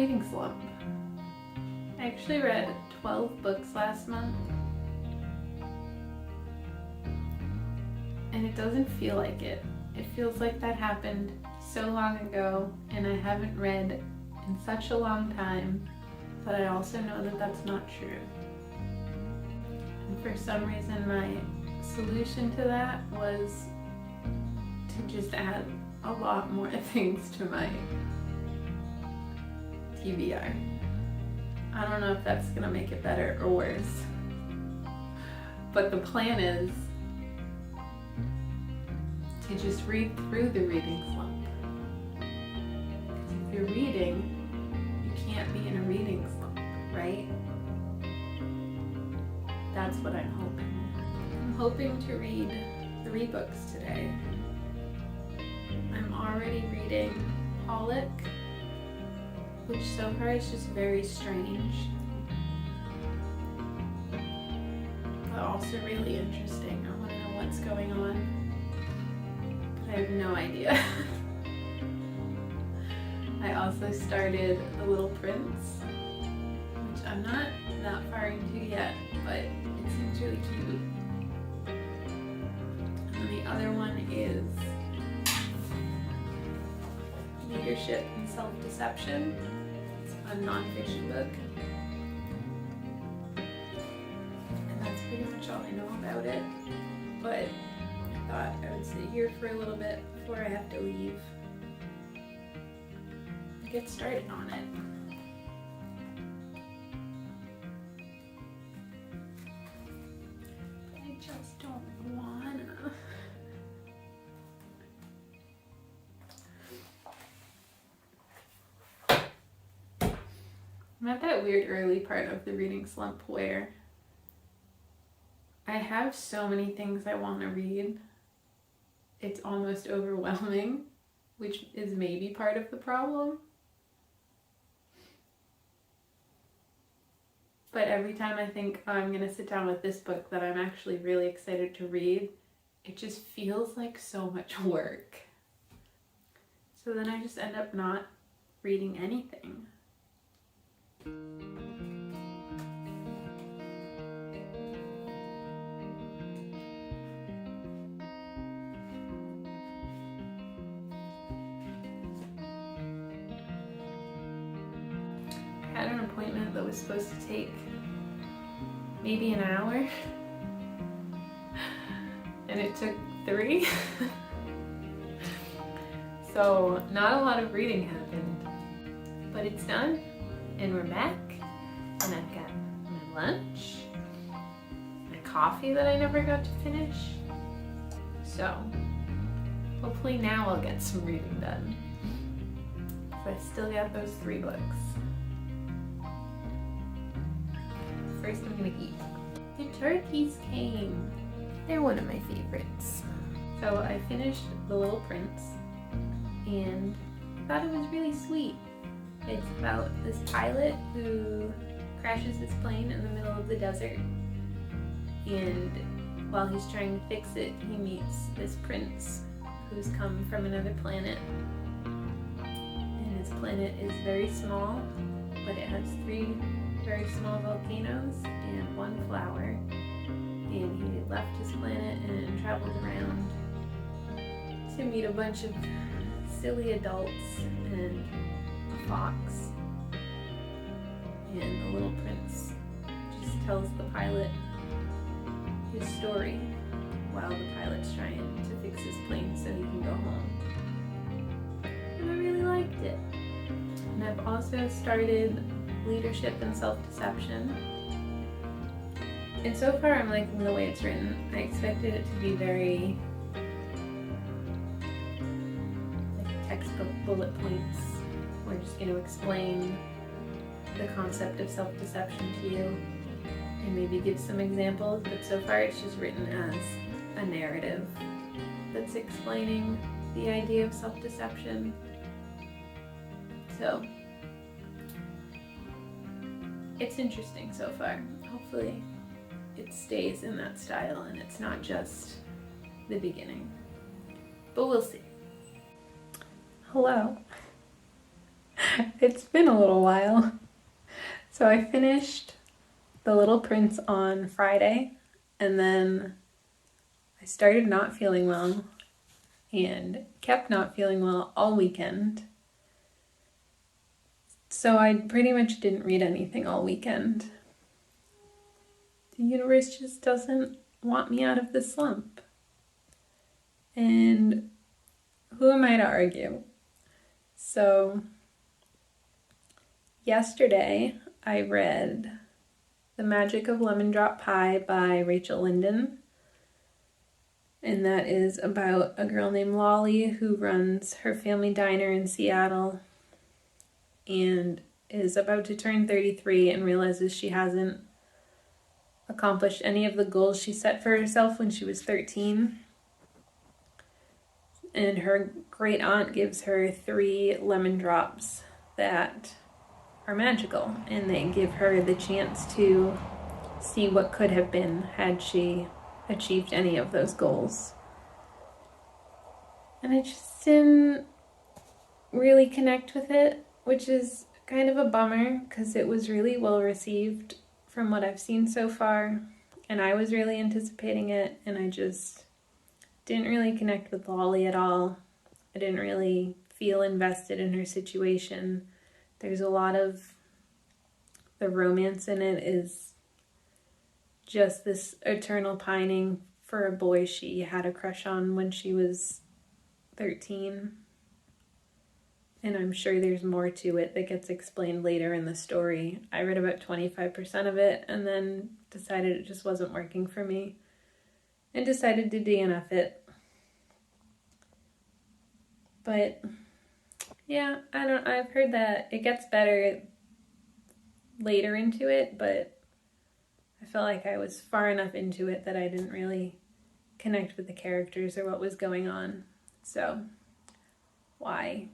reading slump. I actually read 12 books last month, and it doesn't feel like it. It feels like that happened so long ago, and I haven't read in such a long time, but I also know that that's not true. And for some reason, my solution to that was to just add a lot more things to my TBR. I don't know if that's gonna make it better or worse, but the plan is to just read through the reading slump. Because if you're reading, you can't be in a reading slump, right? That's what I'm hoping. I'm hoping to read 3 books today. I'm already reading Pollock, which so far is just very strange, but also really interesting. I want to know what's going on, but I have no idea. I also started The Little Prince, which I'm not that far into yet, but it seems really cute. And the other one is Leadership and Self-Deception. It's a non-fiction book. And that's pretty much all I know about it. But I thought I would sit here for a little bit before I have to leave and get started on it. But I just don't wanna. I'm at that weird early part of the reading slump where I have so many things I want to read. It's almost overwhelming, which is maybe part of the problem. But every time I think, oh, I'm going to sit down with this book that I'm actually really excited to read, it just feels like so much work. So then I just end up not reading anything. I had an appointment that was supposed to take maybe an hour, and it took 3. So not a lot of reading happened, but it's done. And we're back, and I've got my lunch, my coffee that I never got to finish. So hopefully now I'll get some reading done. So I still got those 3 books. First I'm gonna eat. The turkeys came. They're one of my favorites. So I finished The Little Prince and thought it was really sweet. It's about this pilot who crashes his plane in the middle of the desert, and while he's trying to fix it, he meets this prince who's come from another planet, and his planet is very small, but it has 3 very small volcanoes and 1 flower, and he left his planet and traveled around to meet a bunch of silly adults and fox, and the little prince just tells the pilot his story while the pilot's trying to fix his plane so he can go home. And I really liked it. And I've also started Leadership and Self-Deception. And so far I'm liking the way it's written. I expected it to be very like textbook bullet points. We're just going to explain the concept of self-deception to you and maybe give some examples, but so far it's just written as a narrative that's explaining the idea of self-deception. So it's interesting so far. Hopefully it stays in that style and it's not just the beginning, but we'll see. Hello. It's been a little while. So I finished The Little Prince on Friday, and then I started not feeling well and kept not feeling well all weekend. So I pretty much didn't read anything all weekend. The universe just doesn't want me out of the slump. And who am I to argue? So yesterday I read The Magic of Lemon Drop Pie by Rachel Linden. And that is about a girl named Lolly who runs her family diner in Seattle and is about to turn 33 and realizes she hasn't accomplished any of the goals she set for herself when she was 13. And her great aunt gives her 3 lemon drops that are magical, and they give her the chance to see what could have been had she achieved any of those goals. And I just didn't really connect with it, which is kind of a bummer because it was really well received from what I've seen so far, and I was really anticipating it, and I just didn't really connect with Lolly at all. I didn't really feel invested in her situation. There's a lot of the romance in it is just this eternal pining for a boy she had a crush on when she was 13. And I'm sure there's more to it that gets explained later in the story. I read about 25% of it and then decided it just wasn't working for me and decided to DNF it. But yeah, I've heard that it gets better later into it, but I felt like I was far enough into it that I didn't really connect with the characters or what was going on. So why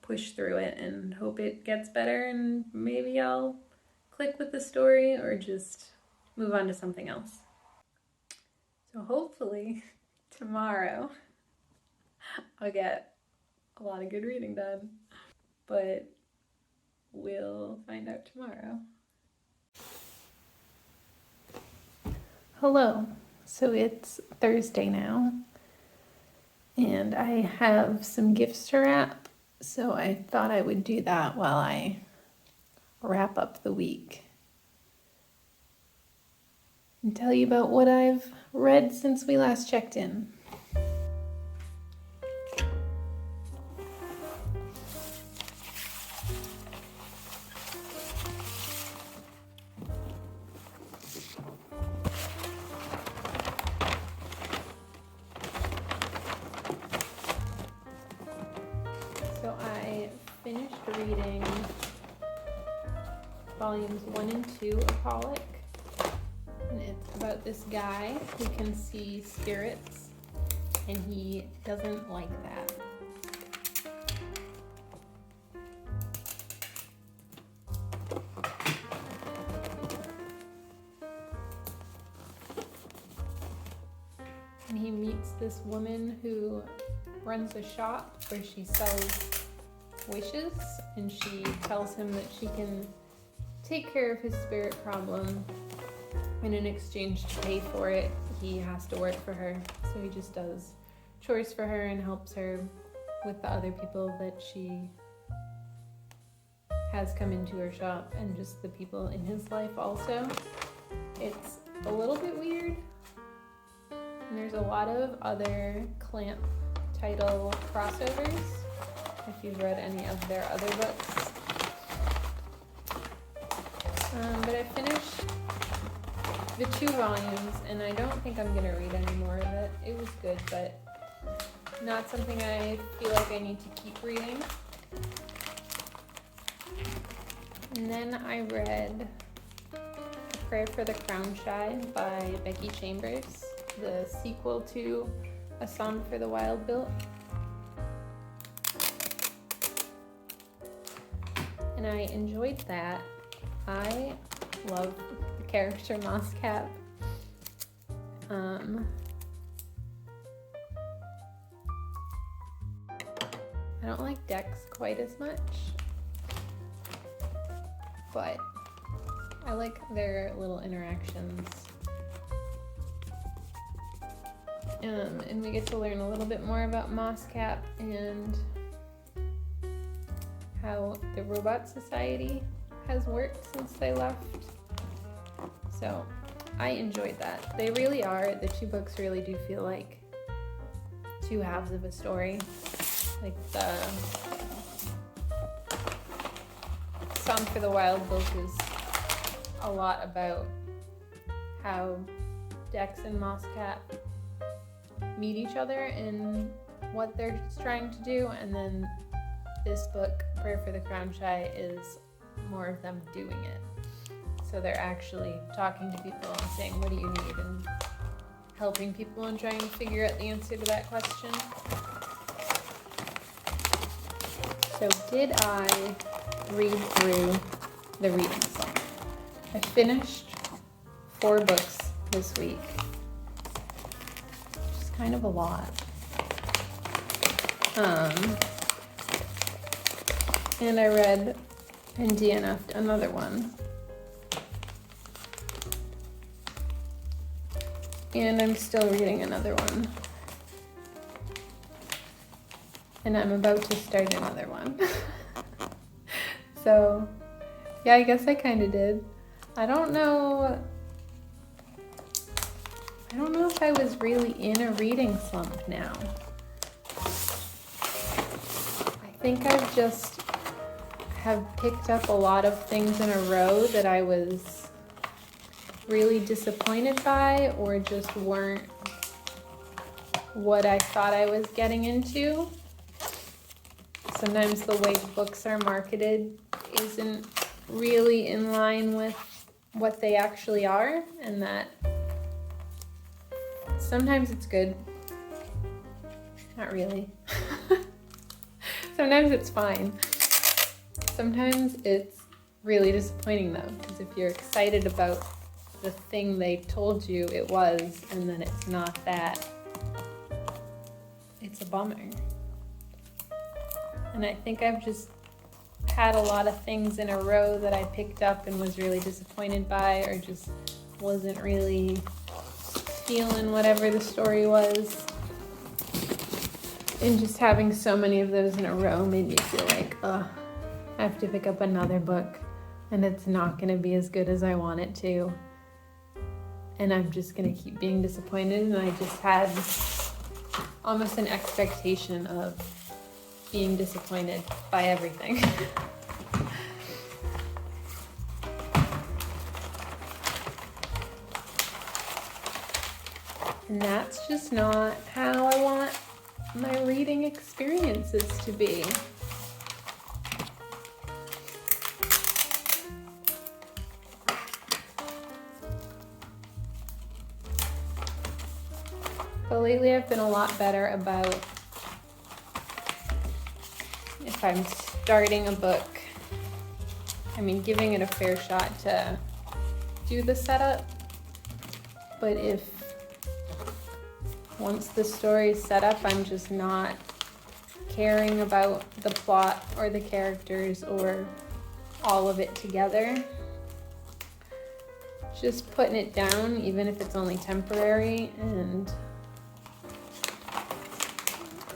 push through it and hope it gets better, and maybe I'll click with the story or just move on to something else. So hopefully tomorrow I'll get a lot of good reading done, but we'll find out tomorrow. Hello. So it's Thursday now, and I have some gifts to wrap, so I thought I would do that while I wrap up the week and tell you about what I've read since we last checked in. So I finished reading volumes 1 and 2 of Holic, and it's about this guy who can see spirits, and he doesn't like that. And he meets this woman who runs a shop where she sells wishes, and she tells him that she can take care of his spirit problem, and in exchange to pay for it, he has to work for her. So he just does chores for her and helps her with the other people that she has come into her shop, and just the people in his life also. It's a little bit weird, and there's a lot of other Clamp title crossovers if you've read any of their other books. But I finished the 2 volumes, and I don't think I'm going to read any more of it. It was good, but not something I feel like I need to keep reading. And then I read A Prayer for the Crown Shy by Becky Chambers, the sequel to A Song for the Wild Built. And I enjoyed that. I love the character Mosscap. I don't like Dex quite as much. but I like their little interactions. And we get to learn a little bit more about Mosscap and how the Robot Society has worked since they left. So I enjoyed that. They really are, the two books really do feel like two halves of a story. Like the Song for the Wild book is a lot about how Dex and Mosscap meet each other and what they're trying to do, and then this book, Prayer for the Crown Shy, is more of them doing it. So they're actually talking to people and saying, what do you need? And helping people and trying to figure out the answer to that question. So did I read through the reading slump? I finished 4 books this week, which is kind of a lot. And I read and DNF'd another one. And I'm still reading another one. And I'm about to start another one. So, yeah, I guess I kind of did. I don't know if I was really in a reading slump now. I think I've just have picked up a lot of things in a row that I was really disappointed by or just weren't what I thought I was getting into. Sometimes the way books are marketed isn't really in line with what they actually are, and that sometimes it's good. Not really. Sometimes it's fine. Sometimes it's really disappointing though, because if you're excited about the thing they told you it was, and then it's not that, it's a bummer. And I think I've just had a lot of things in a row that I picked up and was really disappointed by, or just wasn't really feeling whatever the story was. And just having so many of those in a row made me feel like, I have to pick up another book and it's not going to be as good as I want it to. And I'm just going to keep being disappointed. And I just had almost an expectation of being disappointed by everything. And that's just not how I want my reading experiences to be. But lately I've been a lot better about if I'm starting a book, giving it a fair shot to do the setup. But if once the story's set up, I'm just not caring about the plot or the characters or all of it together, just putting it down, even if it's only temporary, and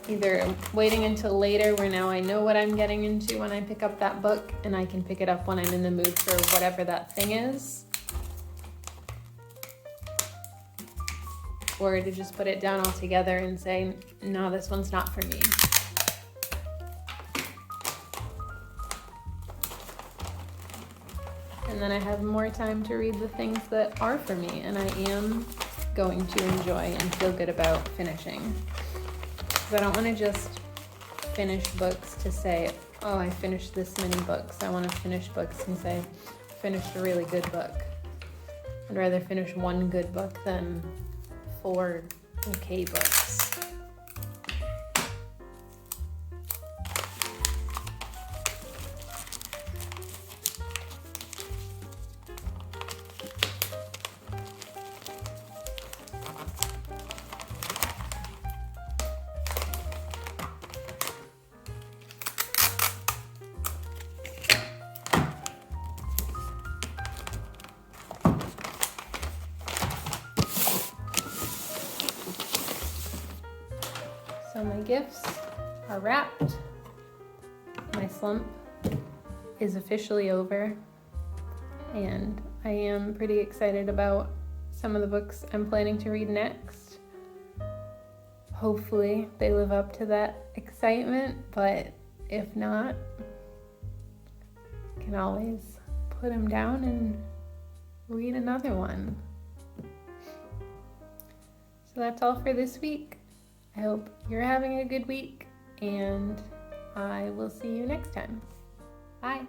either waiting until later where now I know what I'm getting into when I pick up that book and I can pick it up when I'm in the mood for whatever that thing is, or to just put it down altogether and say, no, this one's not for me. And then I have more time to read the things that are for me and I am going to enjoy and feel good about finishing. Because I don't want to just finish books to say, oh, I finished this many books. I want to finish books and say, I finished a really good book. I'd rather finish one good book than 4 okay books. So my gifts are wrapped. My slump is officially over, and I am pretty excited about some of the books I'm planning to read next. Hopefully they live up to that excitement, but if not, I can always put them down and read another one. So that's all for this week. I hope you're having a good week, and I will see you next time. Bye.